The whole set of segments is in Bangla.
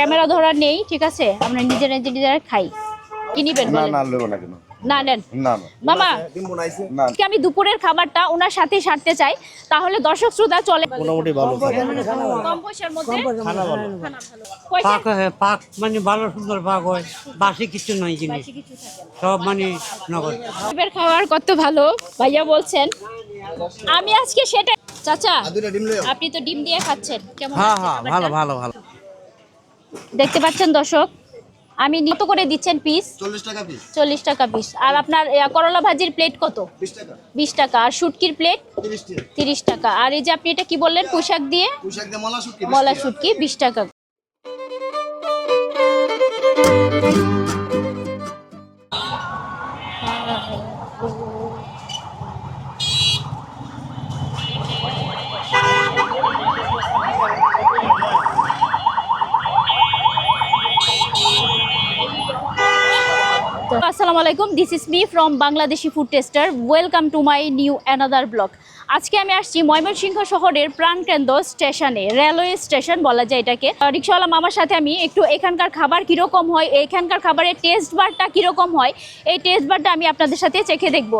ক্যামেরা ধরা নেই, ঠিক আছে? আমরা নিজেরা খাই। কি নিবেন বলেন? না নেব না কেন? না নেন না মামা। না আজকে আমি দুপুরের খাবারটা ওনার সাথে সারতে চাই, তাহলে দর্শক শ্রোতা চলে। মোটামুটি ভালো কম পয়সার মধ্যে খানা ভালো। খানা ভালো। পয়সা পাক হয়, পাক মানে ভালো সুন্দর পাক হয়, বাসি কিছু নাই জিনিস, বেশি কিছু থাকে না। সব মানে নগদ। এবার খাবার কত ভালো ভাইয়া বলছেন। আমি আজকে সেটা চাচা, আপনি তো ডিম দিয়ে খাচ্ছেন, কেমন হ্যাঁ লাগছে হ্যাঁ খাবারটা? ভালো ভালো ভালো। দেখতে পাচ্ছেন দর্শক, আমি কত করে দিচ্ছেন পিস? 40 টাকা পিস। 40 টাকা পিস। আর আপনার করলা ভাজির প্লেট কত? 20 টাকা। 20 টাকা। আর শুটকির প্লেট 30 টাকা। 30 টাকা। আর এই যে আপনি এটা কি বললেন, পোশাক দিয়ে? পোশাক দিয়ে মলা শুটকি। মলা শুটকি 20 টাকা। আসসালামু আলাইকুম, this is me from Bangladeshi food tester. Welcome to my new another blog. আজকে আমি আসছি ময়মনসিংহ শহরের প্রাণকেন্দ্র স্টেশনে, রেলওয়ে স্টেশন বলা যায় এটাকে। রিক্সাওয়ালা মামার সাথে আমি একটু এখানকার খাবার কীরকম হয়, এখানকার খাবারের টেস্ট বারটা কীরকম হয়, এই টেস্ট বারটা আমি আপনাদের সাথে চেখে দেখব।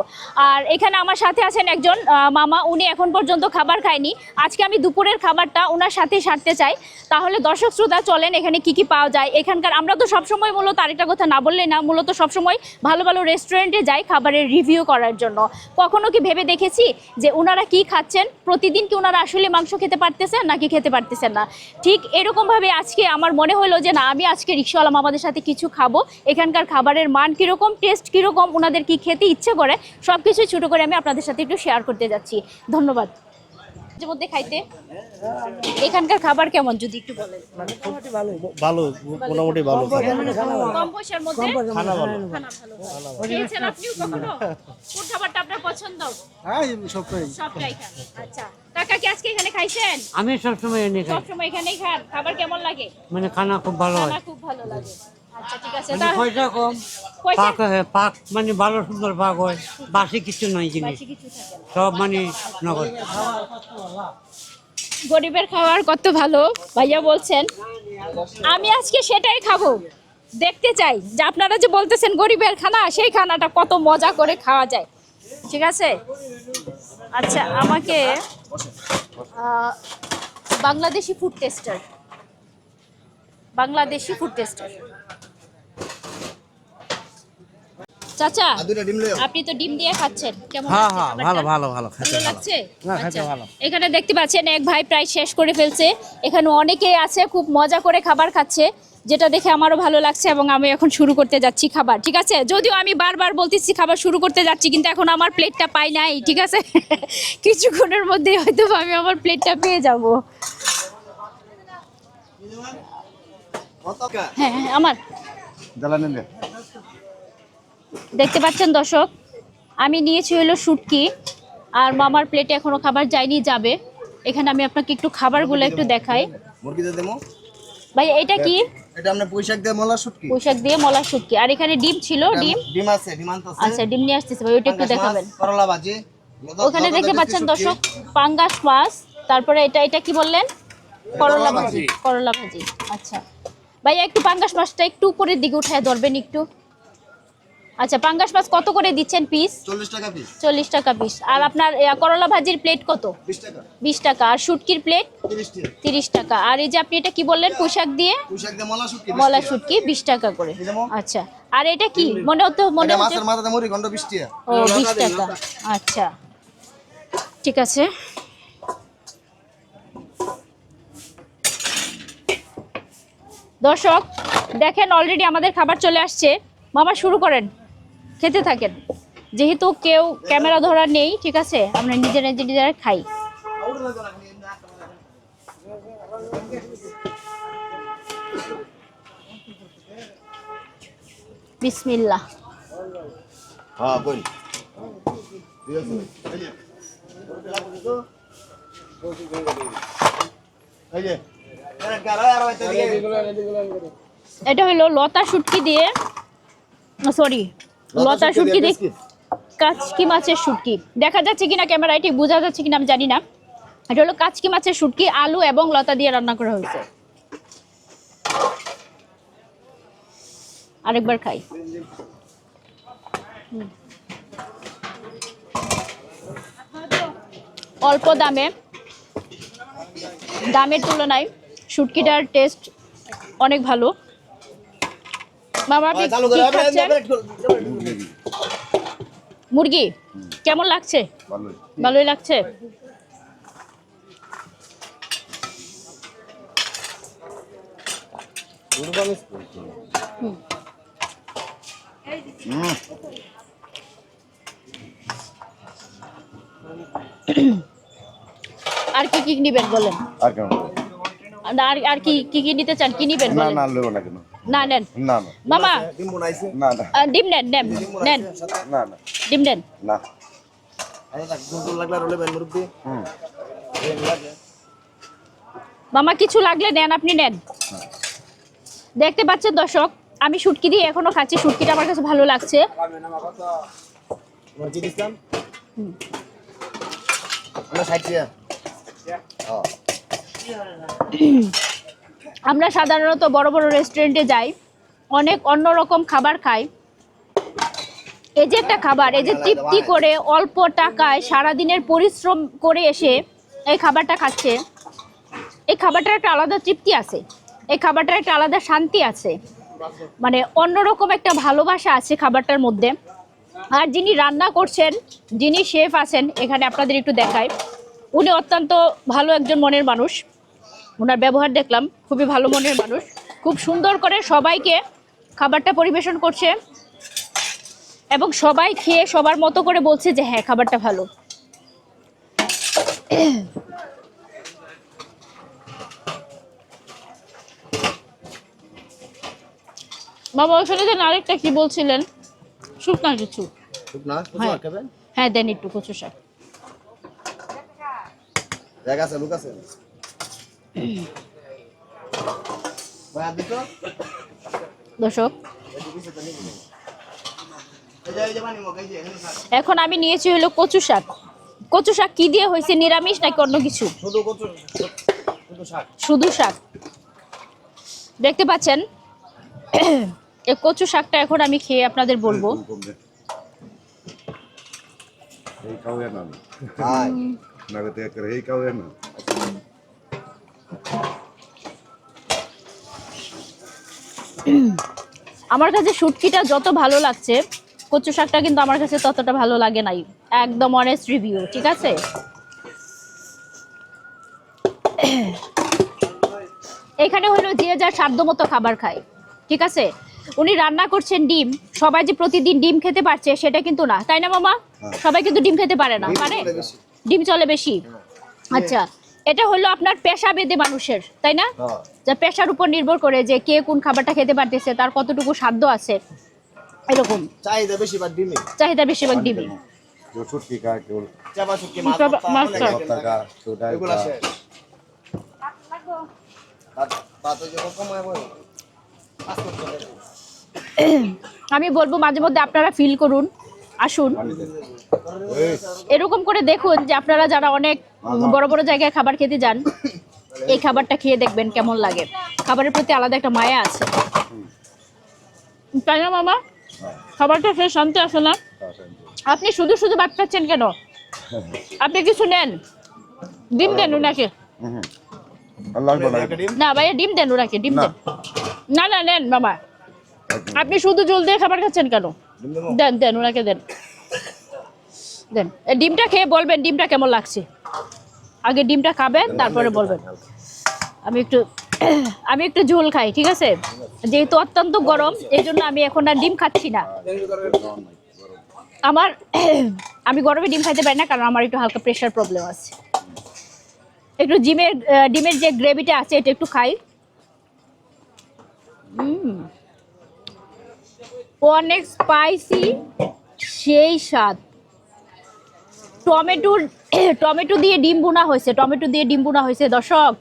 আর এখানে আমার সাথে আছেন একজন মামা, উনি এখন পর্যন্ত খাবার খায়নি। আজকে আমি দুপুরের খাবারটা ওনার সাথে সারতে চাই, তাহলে দর্শক শ্রোতা চলেন এখানে কি কি পাওয়া যায়। এখানকার আমরা তো সবসময় মূলত আরেকটা কথা না বললে না, মূলত সবসময় ভালো ভালো রেস্টুরেন্টে যাই খাবারের রিভিউ করার জন্য। কখনো কি ভেবে দেখেছি যে ওনারা কি খাচ্ছেন, প্রতিদিন কি ওনারা আসলে মাংস খেতে পারতেছেন নাকি খেতে পারতেছেন না। ঠিক এরকমভাবে আজকে আমার মনে হলো যে না, আমি আজকে রিক্সাওয়ালা মামাদের সাথে কিছু খাবো, এখানকার খাবারের মান কীরকম, টেস্ট কীরকম, ওনাদের কি খেতে ইচ্ছে করে, সব কিছু ছোটো করে আমি আপনাদের সাথে একটু শেয়ার করতে যাচ্ছি। ধন্যবাদ। মধ্যে খাইতে এখানকার খাবার কেমন যদি একটু বলেন? ভালো মোটামুটি ভালো। কম পয়সার মধ্যে খানা ভালো। খানা ভালো। খেয়েছেন আপনিও কখনো? কোন খাবারটা আপনার পছন্দ? হ্যাঁ সবটাই। সবটাই খান। আচ্ছা, কাকা কি আজকে এখানে খাইছেন? আমি সবসময় এনে খাই, সবসময় এখানেই খান। খাবার কেমন লাগে? মানে খানা খুব ভালো হয়, খানা খুব ভালো লাগে। আচ্ছা ঠিক আছে। মানে পয়সা কম, পয়সা পাক হয়, পাক মানে ভালো সুন্দর পাক হয়, বাসি কিছু নাই জিনিস, বেশি কিছু থাকে না। সব মানে নগদ। গরিবের খাবার কত ভালো ভাইয়া বলছেন। আমি আজকে সেটাই খাবো, দেখতে চাই যে আপনারা যে বলতেছেন গরিবের খানা, সেই খানাটা কত মজা করে খাওয়া যায়। ঠিক আছে। আচ্ছা, আমাকে Bangladeshi food tester, Bangladeshi food tester চাচা, আপনি তো ডিম দিয়ে খাচ্ছেন, কেমন হ্যাঁ লাগছে হ্যাঁ খাবারটা? ভালো ভালো ভালো, খেতে ভালো ভালো। লাগছে? না, খেতে আচ্ছা, ভালো। এখানে দেখতে পাচ্ছেন এক ভাই প্রায় শেষ করে ফেলছে। এখানে অনেকেই আছে খুব মজা করে খাবার খাচ্ছে, যেটা দেখে আমারও ভালো লাগছে এবং আমি এখন শুরু করতে যাচ্ছি খাবার। ঠিক আছে, যদিও আমি বারবার বলতেছি খাবার শুরু করতে যাচ্ছি, কিন্তু এখন আমার প্লেটটা পাই নাই। ঠিক আছে, কিছুক্ষণের মধ্যেই হয়তো আমি আমার প্লেটটা পেয়ে যাব। হ্যাঁ হ্যাঁ, আমার দেখতে পাচ্ছেন দর্শক, আমি নিয়েছি হলো শুটকি, আর মামার প্লেটে এখনো খাবার যায়নি, যাবে। এখানে আমি আপনাকে একটু খাবারগুলো একটু দেখাই। মুরগি দিয়ে দেবো। ভাই এটা কি? এটা আমরা পোশাক দিয়ে মলা শুটকি। পোশাক দিয়ে মলা শুটকি। আর এখানে ডিম ছিল, ডিম ডিম আছে, ডিম আনতেছে। আচ্ছা, ডিম নিয়ে আসতেছে ভাই, ওইটা একটু দেখাবেন। করলা ভাজি। ওখানে দেখতে পাচ্ছেন দর্শক পাঙ্গাস মাছ, তারপরে এটা কি বললেন? করলা ভাজি। করলা ভাজি। আচ্ছা ভাইয়া, একটু পাঙ্গাস মাছটা একটু উপরের দিকে উঠায় ধরবেন একটু। আচ্ছা, পাঙ্গাস মাছ কত করে দিচ্ছেন পিস? 40 টাকা পিস। 40 টাকা পিস। আর আপনার করলা ভাজির প্লেট কত? 20 টাকা। 20 টাকা। আর শুটকির প্লেট 30 টাকা। 30 টাকা। আর এই যে আপনি এটা কি বললেন, পোশাক দিয়ে? পোশাক দিয়ে মলা শুটকি। মলা শুটকি 20 টাকা করে। আচ্ছা, আর এটা কি মনে হচ্ছে? এটা মাছের মাথাতে মুড়ি ঘন্ট 20 টাকা। ও 20 টাকা। আচ্ছা ঠিক আছে। দর্শক দেখেন, অলরেডি আমাদের খাবার চলে আসছে। মামা শুরু করেন, খেতে থাকেন। যেহেতু কেউ ক্যামেরা ধরা নেই, ঠিক আছে, আমরা নিজেরা খাই। বিসমিল্লাহ। হ্যাঁ বল। এটা হলো লতা শুটকি দিয়ে, সরি লতা শুটকি দিয়ে কাচকি মাছের শুটকি। দেখা যাচ্ছে কিনা ক্যামেরায়, ঠিক বোঝা যাচ্ছে কিনা আমি জানি না। এটা হলো কাচকি মাছের শুটকি, আলু এবং লতা দিয়ে রান্না করা হয়েছে। আরেকবার খাই। অল্প দামের তুলনায় শুটকিটার টেস্ট অনেক ভালো। মামা আপনি চালু কি করে খাচ্ছেন? মুরগি কেমন লাগছে? ভালোই লাগছে। আর কি কি নিবেন বলেন? আর কেন আর কি কি নিতে চান? কি নিবেন না বলেন? না নেব না কেন না নেন না না মামা। ডিম বানাইছে না না ডিম নেন নেন নেন না না ডিম নেন। না আরে তাক দুল লাগলা রলে বেন মুরব্বি হুম মামা কিছু লাগলে নেন, আপনি নেন। দেখতে পাচ্ছেন দর্শক, আমি শুটকি দিয়ে এখনো খাচ্ছি। শুটকিটা আমার কাছে ভালো লাগছে। মসজিদ ইসলাম আমরা 60 টাকা হ্যাঁ আমরা সাধারণত বড় বড় রেস্টুরেন্টে যাই, অনেক অন্যরকম খাবার খাই। এই যে একটা খাবার, এই যে তৃপ্তি করে অল্প টাকায় সারাদিনের পরিশ্রম করে এসে এই খাবারটা খাচ্ছে, এই খাবারটার একটা আলাদা তৃপ্তি আছে, এই খাবারটার একটা আলাদা শান্তি আছে, মানে অন্যরকম একটা ভালোবাসা আছে খাবারটার মধ্যে। আর যিনি রান্না করছেন, যিনি শেফ আছেন এখানে, আপনাদের একটু দেখাই। উনি অত্যন্ত ভালো একজন মনের মানুষ। ওনার ব্যবহার দেখলাম, খুবই ভালো মনের মানুষ। খুব সুন্দর করে সবাইকে খাবারটা পরিবেশন করছে এবং সবাই খেয়ে সবার মতো করে বলছে যে হ্যাঁ খাবারটা ভালো। বাবা ওখানে যেন আরেকটা কি বলছিলেন, শুকনা কিছু। শুকনা কত হ্যাঁ। খাবেন হ্যাঁ দেন একটু কচু শাক। জায়গা আছে লোক আছে ভাই আর দিতো দর্শক এই যে পানি মগাই যে এখন আমি নিয়েছি হলো কচু শাক। কচু শাক কি দিয়ে হয়েছে, নিরামিষ নাকি অন্য কিছু? শুধু কত শুধু শাক শুধু শাক। দেখতে পাচ্ছেন এই কচু শাকটা এখন আমি খেয়ে আপনাদের বলবো। এই খাওয়া না হাই না তে করে এই খাওয়া না আমার কাছে শুটকিটা যত ভালো লাগছে, কচু শাকটা কিন্তু আমার কাছে ততটা ভালো লাগে নাই। একদম অনেস্ট রিভিউ, ঠিক আছে? এখানে হলো যে যার সাধ্য মতো খাবার খায়, ঠিক আছে? উনি রান্না করছেন ডিম, সবাই যে প্রতিদিন ডিম খেতে পারছে সেটা কিন্তু না, তাই না মামা? সবাই কিন্তু ডিম খেতে পারে না, পারে? ডিম চলে বেশি। আচ্ছা, এটা হলো আপনার পেশা বেদে মানুষের, তাই না? হ্যাঁ যা পেশার উপর নির্ভর করে যে কে কোন খাবারটা খেতে পারতেছে, তার কতটুকু সাধ্য আছে, এরকম চাহিদা বেশি বা ডিমে চাহিদা বেশিরভাগ ডিমই। কেউ ছুটকি খায় কেউ চাপা চুক্তি মাছ মাছ খায়। ভর্তা খায় কেউ ডাল এগুলা খায় শেষ তাতে যত কমায় বল আমি বলবো মাঝে মধ্যে আপনারা ফিল করুন, আসুন, এরকম করে দেখুন যে আপনারা যারা অনেক বড় বড় জায়গায় খাবার খেতে যান, এই খাবারটা খেয়ে দেখবেন কেমন লাগে। খাবারের প্রতি আলাদা একটা মায়া আছে, তাই না মামা? খাবারটা খেয়ে শান্তি আসে না? আপনি শুধু শুধু ভাত খাচ্ছেন কেন? আপনি কিছু নেন, ডিম দেন ওনাকে। আল্লাহ বলে না ভাইয়া ডিম দেন ওনাকে, ডিম না। দেন। না না নেন মামা, আপনি শুধু জল দিয়ে খাবার খাচ্ছেন কেন? দেন দেন ওনাকে দেন, দেন। এই ডিমটা খেয়ে বলবেন ডিমটা কেমন লাগছে। আগে ডিমটা খাবেন তারপরে বলবেন। আমি একটু ঝোল খাই, ঠিক আছে? যেহেতু অত্যন্ত গরম এই জন্য আমি এখন আর ডিম খাচ্ছি না। আমি গরমে ডিম খাইতে পারি না, কারণ আমার একটু হালকা প্রেশার প্রবলেম আছে। একটু ডিমের যে গ্রেভিটা আছে এটা একটু খাই। অনেক স্পাইসি, সেই স্বাদ। টমেটো দিয়ে ডিম বোনা হয়েছে দর্শক।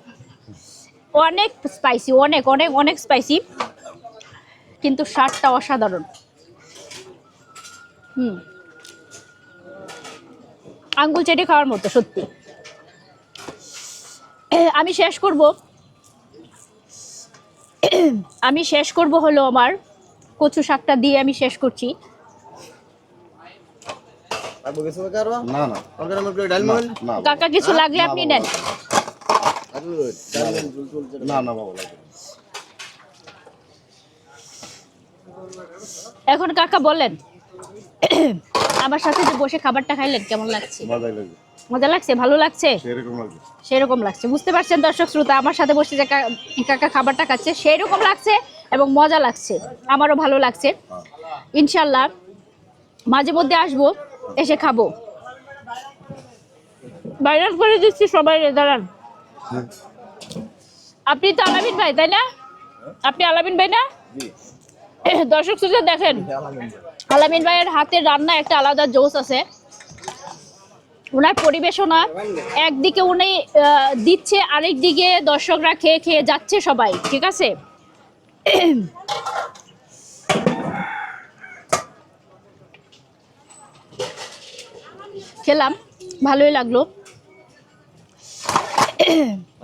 অনেক স্পাইসি, অনেক অনেক অনেক স্পাইসি, কিন্তু স্বাদটা অসাধারণ। আঙ্গুল চেটে খাওয়ার মতো সত্যি। আমি শেষ করব হলো আমার কচু শাকটা দিয়ে আমি শেষ করছি। লাগবে কিছু কারো না না তরকারি মধ্যে ডাল মল না কাকা কিছু লাগলে আপনি নেন। লাগবে ডাল মল ঝুল ঝুল না না বাবা লাগবে না। এখন কাকা বলেন আমার সাথে যে বসে খাবারটা খাইলেন কেমন লাগছে? মজাই লাগবে, মজা লাগছে, ভালো লাগছে, সেরকম লাগবে। সেরকম লাগছে। বুঝতে পারছেন দর্শক শ্রোতা, আমার সাথে বসে যে কাকা খাবারটা খাচ্ছে সেই রকম লাগছে এবং মজা লাগছে, আমারও ভালো লাগছে। ইনশাল্লাহ মাঝে মধ্যে আসবো, এসে খাবো। ভাইরাল করে দিচ্ছি সবাই, দাঁড়ান। আপনি তো আলামিন ভাই তাই না? আপনি আলামিন ভাই না? দর্শক শ্রোতা দেখেন, আলামিন ভাইয়ের হাতের রান্না একটা আলাদা জোশ আছে। ওনার পরিবেশনা একদিকে উনি দিচ্ছে, আরেক দিকে দর্শকরা খেয়ে খেয়ে যাচ্ছে সবাই, ঠিক আছে? খেলাম, ভালোই লাগলো।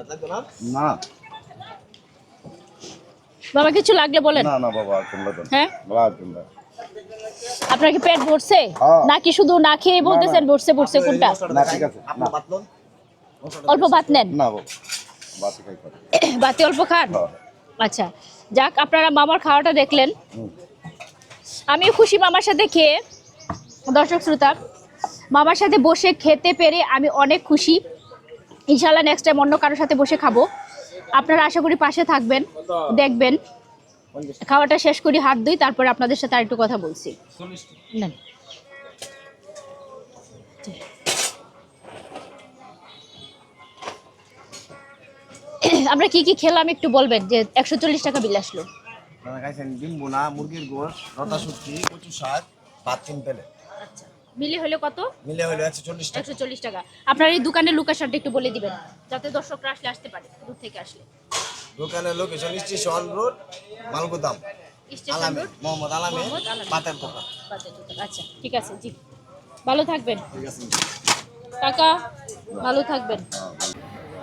লাগবে না না বাবা কিছু লাগলে বলেন। না না বাবা তোমরা তো হ্যাঁ, বাবা তোমরা আপনার কি পেট ভরছে হ্যাঁ। নাকি শুধু না খেয়ে বলতেছেন ভরছে ভরছে? কোনটা? না ঠিক আছে আপনি না পাতলন অল্প ভাত নেন, না বাবা বাতি খাই করে ভাতে অল্প খান। হ্যাঁ। আচ্ছা যাক, আপনারা মামার খাওয়াটা দেখলেন, আমিও খুশি মামার সাথে খেয়ে। দর্শক শ্রোতা, মামার সাথে বসে খেতে পেরে আমি অনেক খুশি। ইনশাল্লাহ নেক্সট টাইম অন্য কারোর সাথে বসে খাবো। আপনারা আশা করি পাশে থাকবেন, দেখবেন। খাওয়াটা শেষ করি, হাত ধুই, তারপরে আপনাদের সাথে আরেকটু কথা বলছি। নেন। আমরা কি কি খেলাম একটু বলবেন, যে 140 টাকা বিল আসলো? আপনারা খাইছেন ডিম বোনা, মুরগির গোশ, রতা শুটকি, কচু শাক, ভাত 3 প্লেট আচ্ছা, বিলি হলো কত? মিলে হলো 140 টাকা। 140 টাকা। আপনার এই দোকানের লোকেশনটা একটু বলে দিবেন, যাতে দর্শকরা আসতে পারে, দূর থেকে আসলে। দোকানের location station road, Malgudam, station আলামে, রোড, মোহাম্মদ আলামে, মোহাম্মদ আলামে। পাতের দোকান। বাজার দোকান। আচ্ছা ঠিক আছে, জি ভালো থাকবেন ঠিক আছে। কাকা, ভালো থাকবেন।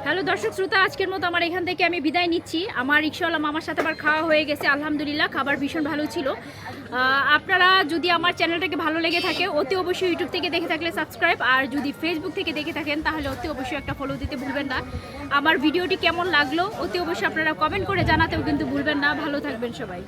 হ্যালো দর্শক শ্রোতা, আজকের মতো আমার এখান থেকে আমি বিদায় নিচ্ছি। আমার রিক্সাওয়ালা মামার সাথে আবার খাওয়া হয়ে গেছে, আলহামদুলিল্লাহ খাবার ভীষণ ভালো ছিল। আপনারা যদি আমার চ্যানেলটাকে ভালো লেগে থাকে অতি অবশ্যই ইউটিউব থেকে দেখে থাকলে সাবস্ক্রাইব, আর যদি ফেসবুক থেকে দেখে থাকেন তাহলে অতি অবশ্যই একটা ফলো দিতে ভুলবেন না। আমার ভিডিওটি কেমন লাগলো অতি অবশ্যই আপনারা কমেন্ট করে জানাতেও কিন্তু ভুলবেন না। ভালো থাকবেন সবাই।